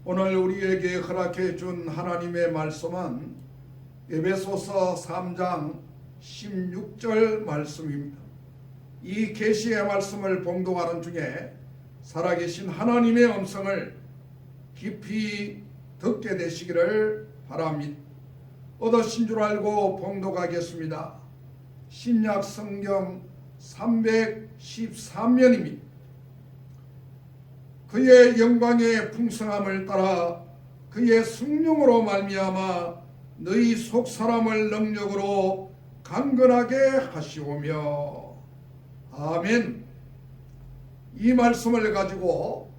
오늘 우리에게 허락해 준 하나님의 말씀은 에베소서 3장 16절 말씀입니다. 이 계시의 말씀을 봉독하는 중에 살아계신 하나님의 음성을 깊이 듣게 되시기를 바랍니다. 얻으신 줄 알고 봉독하겠습니다. 신약 성경 313면입니다. 그의 영광의 풍성함을 따라 그의 성령으로 말미암아 너희 속사람을 능력으로 강건하게 하시오며. 아멘. 이 말씀을 가지고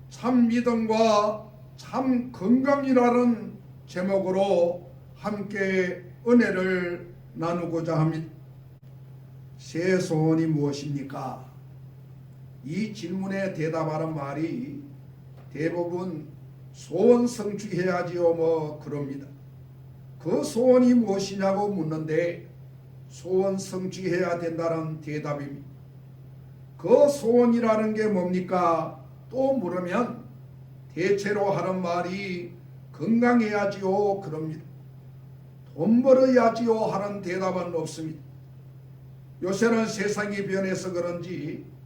참 믿음과 참 건강이라는 제목으로 함께 은혜를 나누고자 합니다. 새 소원이 무엇입니까? 이 질문에 대답하는 말이 대부분 소원 성취해야지요 뭐 그럽니다. 그 소원이 무엇이냐고 묻는데 소원 성취해야 된다는 대답입니다. 그 소원이라는 게 뭡니까? 또 물으면 대체로 하는 말이 건강해야지요 그럽니다. 돈 벌어야지요 하는 대답은 없습니다. 요새는 세상이 변해서 그런지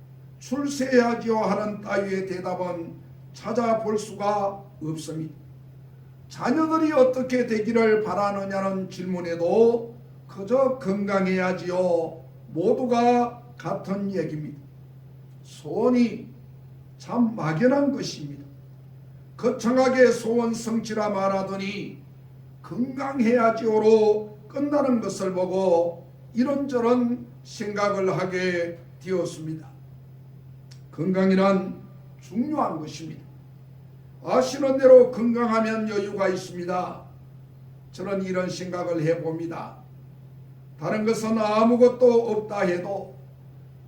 출세해야지요 하는 따위의 대답은 찾아볼 수가 없습니다. 자녀들이 어떻게 되기를 바라느냐는 질문에도 그저 건강해야지요 모두가 같은 얘기입니다. 소원이 참 막연한 것입니다. 거창하게 소원 성취라 말하더니 건강해야지요로 끝나는 것을 보고 이런저런 생각을 하게 되었습니다. 건강이란 중요한 것입니다. 아시는 대로 건강하면 여유가 있습니다. 저는 이런 생각을 해봅니다. 다른 것은 아무것도 없다 해도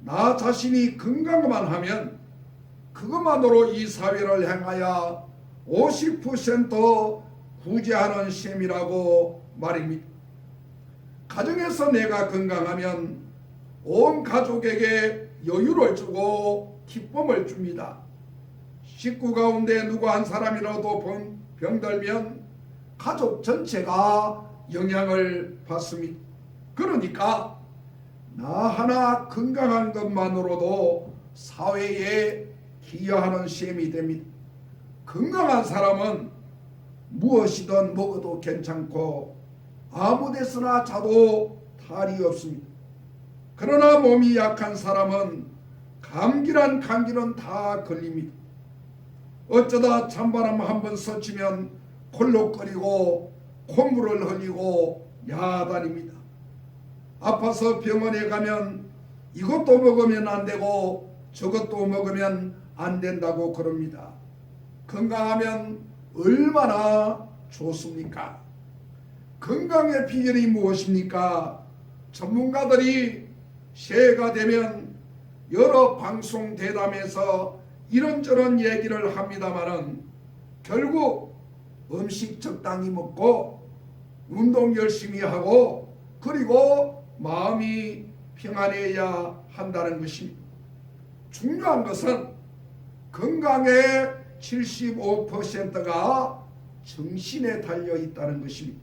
나 자신이 건강만 하면 그것만으로 이 사회를 향하여 50% 구제하는 셈이라고 말입니다. 가정에서 내가 건강하면 온 가족에게 여유를 주고 기쁨을 줍니다. 식구 가운데 누구 한 사람이라도 병들면 가족 전체가 영향을 받습니다. 그러니까 나 하나 건강한 것만으로도 사회에 기여하는 셈이 됩니다. 건강한 사람은 무엇이든 먹어도 괜찮고 아무 데서나 자도 탈이 없습니다. 그러나 몸이 약한 사람은 감기란 감기는 다 걸립니다. 어쩌다 찬바람 한번 스치면 콜록거리고 콧물을 흘리고 야단입니다. 아파서 병원에 가면 이것도 먹으면 안 되고 저것도 먹으면 안 된다고 그럽니다. 건강하면 얼마나 좋습니까? 건강의 비결이 무엇입니까? 전문가들이 새해가 되면 여러 방송 대담에서 이런저런 얘기를 합니다마는 결국 음식 적당히 먹고 운동 열심히 하고 그리고 마음이 평안해야 한다는 것입니다. 중요한 것은 건강의 75%가 정신에 달려 있다는 것입니다.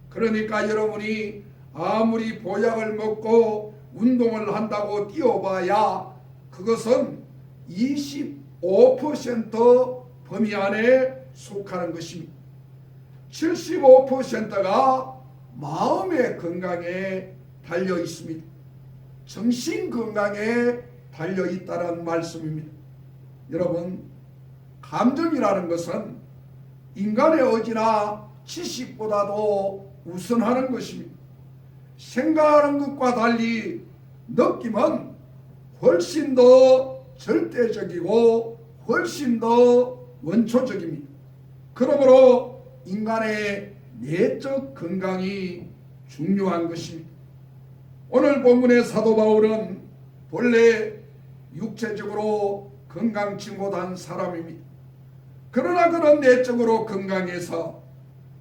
그러니까 여러분이 아무리 보약을 먹고 운동을 한다고 뛰어봐야 그것은 25% 범위 안에 속하는 것입니다. 75%가 마음의 건강에 달려 있습니다. 정신 건강에 달려 있다는 말씀입니다. 여러분, 감정이라는 것은 인간의 어지나 지식보다도 우선하는 것입니다. 생각하는 것과 달리 느낌은 훨씬 더 절대적이고 훨씬 더 원초적입니다. 그러므로 인간의 내적 건강이 중요한 것입니다. 오늘 본문의 사도 바울은 본래 육체적으로 건강치 못한 사람입니다. 그러나 그는 내적으로 건강해서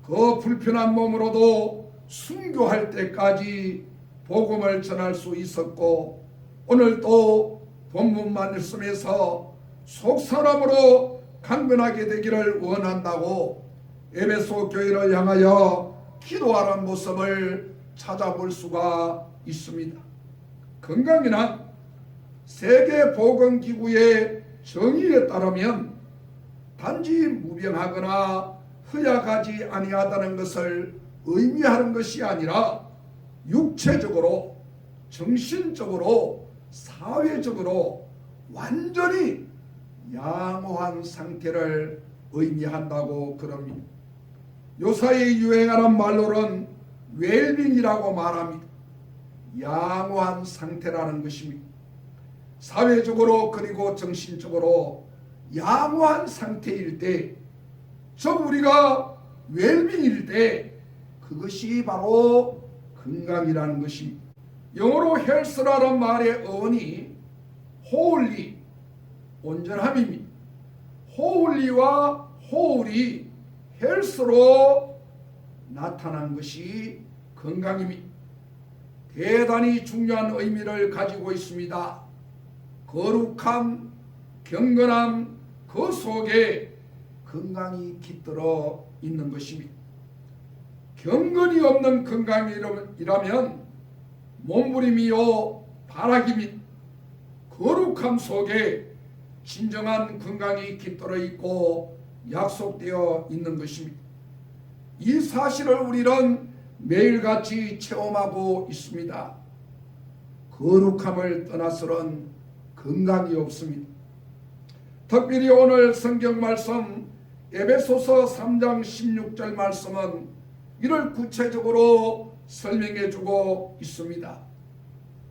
그 불편한 몸으로도 순교할 때까지 복음을 전할 수 있었고, 오늘 또 본문 말씀에서 속사람으로 강건하게 되기를 원한다고 에베소 교회를 향하여 기도하는 모습을 찾아볼 수가 있습니다. 건강이란 세계보건기구의 정의에 따르면 단지 무병하거나 허약하지 아니하다는 것을 의미하는 것이 아니라 육체적으로, 정신적으로, 사회적으로 완전히 양호한 상태를 의미한다고 그럽니다. 요사이 유행하는 말로는 웰빙이라고 말합니다. 양호한 상태라는 것입니다. 사회적으로 그리고 정신적으로 양호한 상태일 때, 즉 우리가 웰빙일 때 그것이 바로 건강이라는 것입니다. 영어로 헬스라는 말의 어원이 홀리, 온전함입니다. 홀리와 홀이 헬스로 나타난 것이 건강입니다. 대단히 중요한 의미를 가지고 있습니다. 거룩함, 경건함, 그 속에 건강이 깃들어 있는 것입니다. 경건이 없는 건강이라면 몸부림이요 발악입니다. 거룩함 속에 진정한 건강이 깃들어 있고 약속되어 있는 것입니다. 이 사실을 우리는 매일같이 체험하고 있습니다. 거룩함을 떠나서는 건강이 없습니다. 특별히 오늘 성경 말씀 에베소서 3장 16절 말씀은 이를 구체적으로 설명해 주고 있습니다.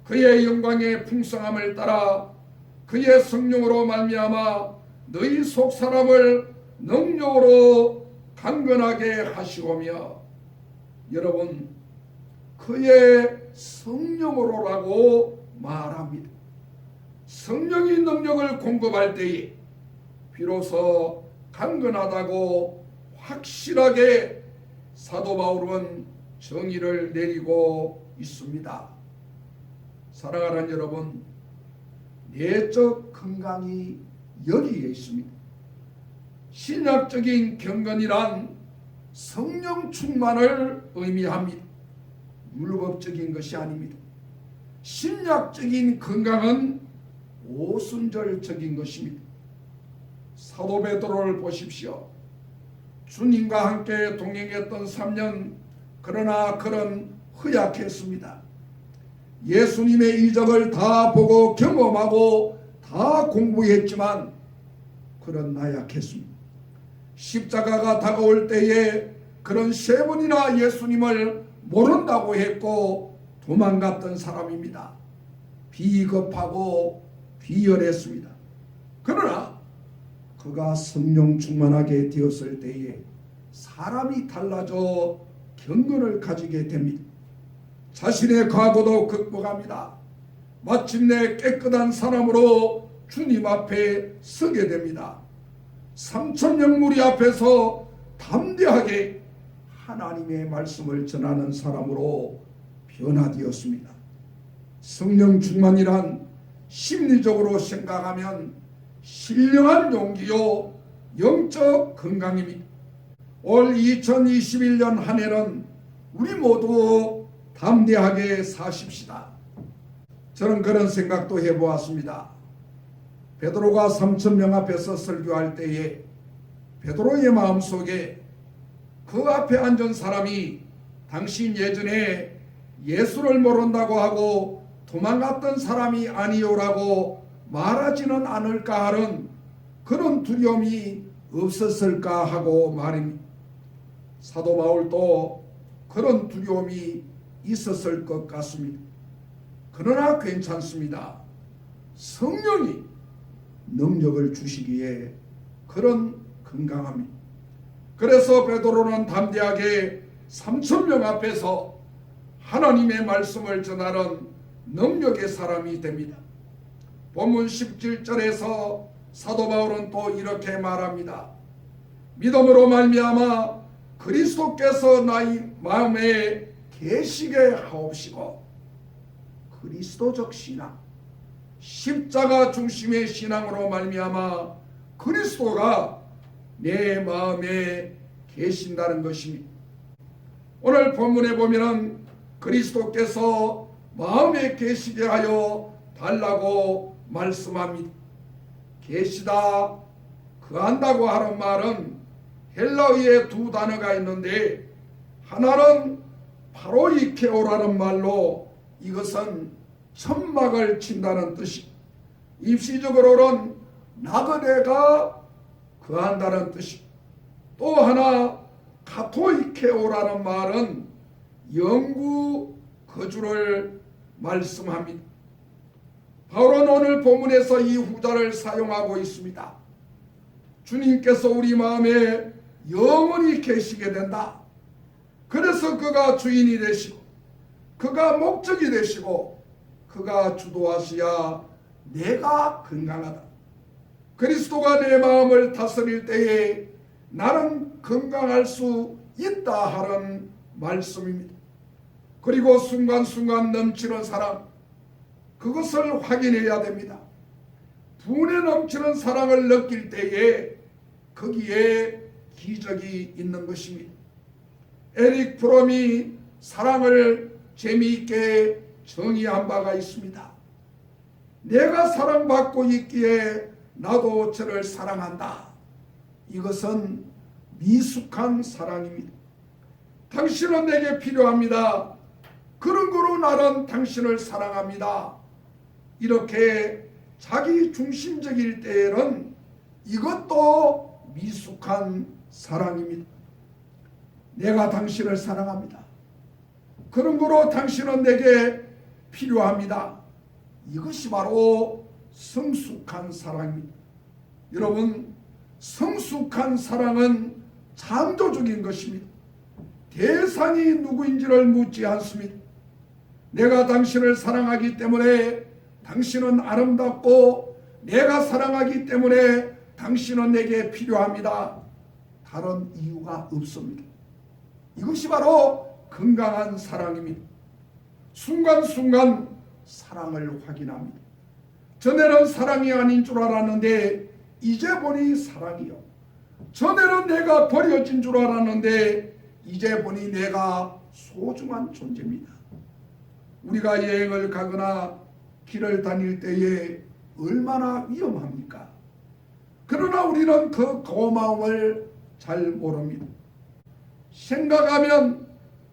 그의 영광의 풍성함을 따라 그의 성령으로 말미암아 너희 속사람을 능력으로 강건하게 하시오며, 여러분 그의 성령으로라고 말합니다. 성령이 능력을 공급할 때에 비로소 강건하다고 확실하게 사도 바울은 정의를 내리고 있습니다. 사랑하는 여러분, 내적 건강이 여기에 있습니다. 신약적인 경건이란 성령 충만을 의미합니다. 율법적인 것이 아닙니다. 신약적인 건강은 오순절적인 것입니다. 사도 베드로를 보십시오. 주님과 함께 동행했던 3년, 그러나 그는 허약했습니다. 예수님의 이적을 다 보고 경험하고 다 공부했지만 그는 나약했습니다. 십자가가 다가올 때에 그는 3번이나 예수님을 모른다고 했고 도망갔던 사람입니다. 비겁하고 비열했습니다. 그러나 그가 성령 충만하게 되었을 때에 사람이 달라져 경건을 가지게 됩니다. 자신의 과거도 극복합니다. 마침내 깨끗한 사람으로 주님 앞에 서게 됩니다. 3,000명 무리 앞에서 담대하게 하나님의 말씀을 전하는 사람으로 변화되었습니다. 성령 충만이란 심리적으로 생각하면 신령한 용기요 영적 건강입니다. 올 2021년 한 해는 우리 모두 담대하게 사십시다. 저는 그런 생각도 해보았습니다. 베드로가 3,000명 앞에서 설교할 때에 베드로의 마음속에 그 앞에 앉은 사람이 당신 예전에 예수를 모른다고 하고 도망갔던 사람이 아니오라고 말하지는 않을까 하는 그런 두려움이 없었을까 하고 말입니다. 사도 바울도 그런 두려움이 있었을 것 같습니다. 그러나 괜찮습니다. 성령이 능력을 주시기에 그런 건강합니다. 그래서 베드로는 담대하게 3,000명 앞에서 하나님의 말씀을 전하는 능력의 사람이 됩니다. 본문 17절에서 사도 바울은 또 이렇게 말합니다. 믿음으로 말미암아 그리스도께서 나의 마음에 계시게 하옵시고, 그리스도적 신앙, 십자가 중심의 신앙으로 말미암아 그리스도가 내 마음에 계신다는 것입니다. 오늘 본문에 보면은 그리스도께서 마음에 계시게 하여 달라고 말씀합니다. 계시다, 거한다고 하는 말은 헬라어에 두 단어가 있는데, 하나는 파로이케오라는 말로 이것은 천막을 친다는 뜻이, 입시적으로는 나그네가 거한다는 뜻이, 또 하나 카토이케오라는 말은 영구 거주를 말씀합니다. 바울은 오늘 본문에서 이 후자를 사용하고 있습니다. 주님께서 우리 마음에 영원히 계시게 된다. 그래서 그가 주인이 되시고 그가 목적이 되시고 그가 주도하셔야 내가 건강하다. 그리스도가 내 마음을 다스릴 때에 나는 건강할 수 있다 하는 말씀입니다. 그리고 순간순간 넘치는 사랑, 그것을 확인해야 됩니다. 분에 넘치는 사랑을 느낄 때에 거기에 기적이 있는 것입니다. 에릭 프롬이 사랑을 재미있게 정의한 바가 있습니다. 내가 사랑받고 있기에 나도 저를 사랑한다. 이것은 미숙한 사랑입니다. 당신은 내게 필요합니다. 그런 거로 나는 당신을 사랑합니다. 이렇게 자기 중심적일 때에는 이것도 미숙한 사랑입니다. 내가 당신을 사랑합니다. 그런 거로 당신은 내게 필요합니다. 이것이 바로 성숙한 사랑입니다. 여러분, 성숙한 사랑은 창조적인 것입니다. 대상이 누구인지를 묻지 않습니다. 내가 당신을 사랑하기 때문에 당신은 아름답고, 내가 사랑하기 때문에 당신은 내게 필요합니다. 다른 이유가 없습니다. 이것이 바로 건강한 사랑입니다. 순간순간 사랑을 확인합니다. 전에는 사랑이 아닌 줄 알았는데 이제 보니 사랑이요. 전에는 내가 버려진 줄 알았는데 이제 보니 내가 소중한 존재입니다. 우리가 여행을 가거나 길을 다닐 때에 얼마나 위험합니까? 그러나 우리는 그 고마움을 잘 모릅니다. 생각하면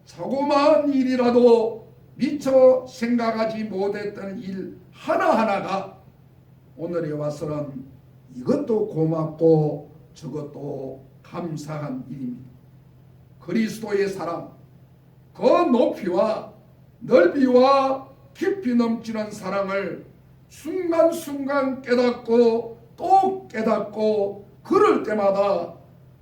자그마한 일이라도 미처 생각하지 못했던 일 하나하나가 오늘에 와서는 이것도 고맙고 저것도 감사한 일입니다. 그리스도의 사랑, 그 높이와 넓이와 깊이 넘치는 사랑을 순간순간 깨닫고 또 깨닫고 그럴 때마다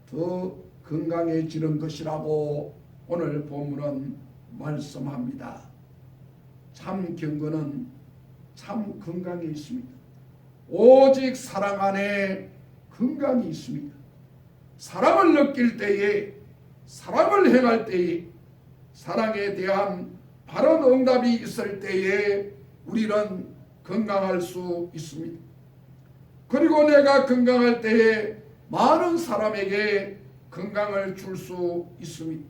더 건강해지는 것이라고 오늘 본문은 말씀합니다. 참 경건은 참 건강에 있습니다. 오직 사랑 안에 건강이 있습니다. 사랑을 느낄 때에, 사랑을 행할 때에, 사랑에 대한 바른 응답이 있을 때에 우리는 건강할 수 있습니다. 그리고 내가 건강할 때에 많은 사람에게 건강을 줄 수 있습니다.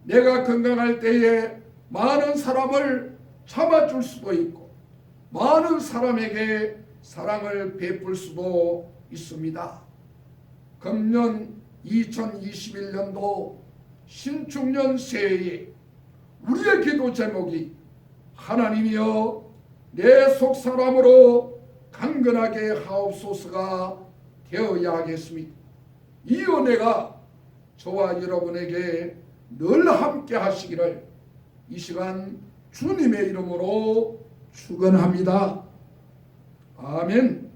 내가 건강할 때에 많은 사람을 참아줄 수도 있고 많은 사람에게 사랑을 베풀 수도 있습니다. 금년 2021년도 신축년 새해에 우리의 기도 제목이 하나님이여 내 속사람으로 강건하게 하옵소서가 되어야 하겠습니다. 이 은혜가 저와 여러분에게 늘 함께 하시기를 이 시간 주님의 이름으로 축원합니다. 아멘.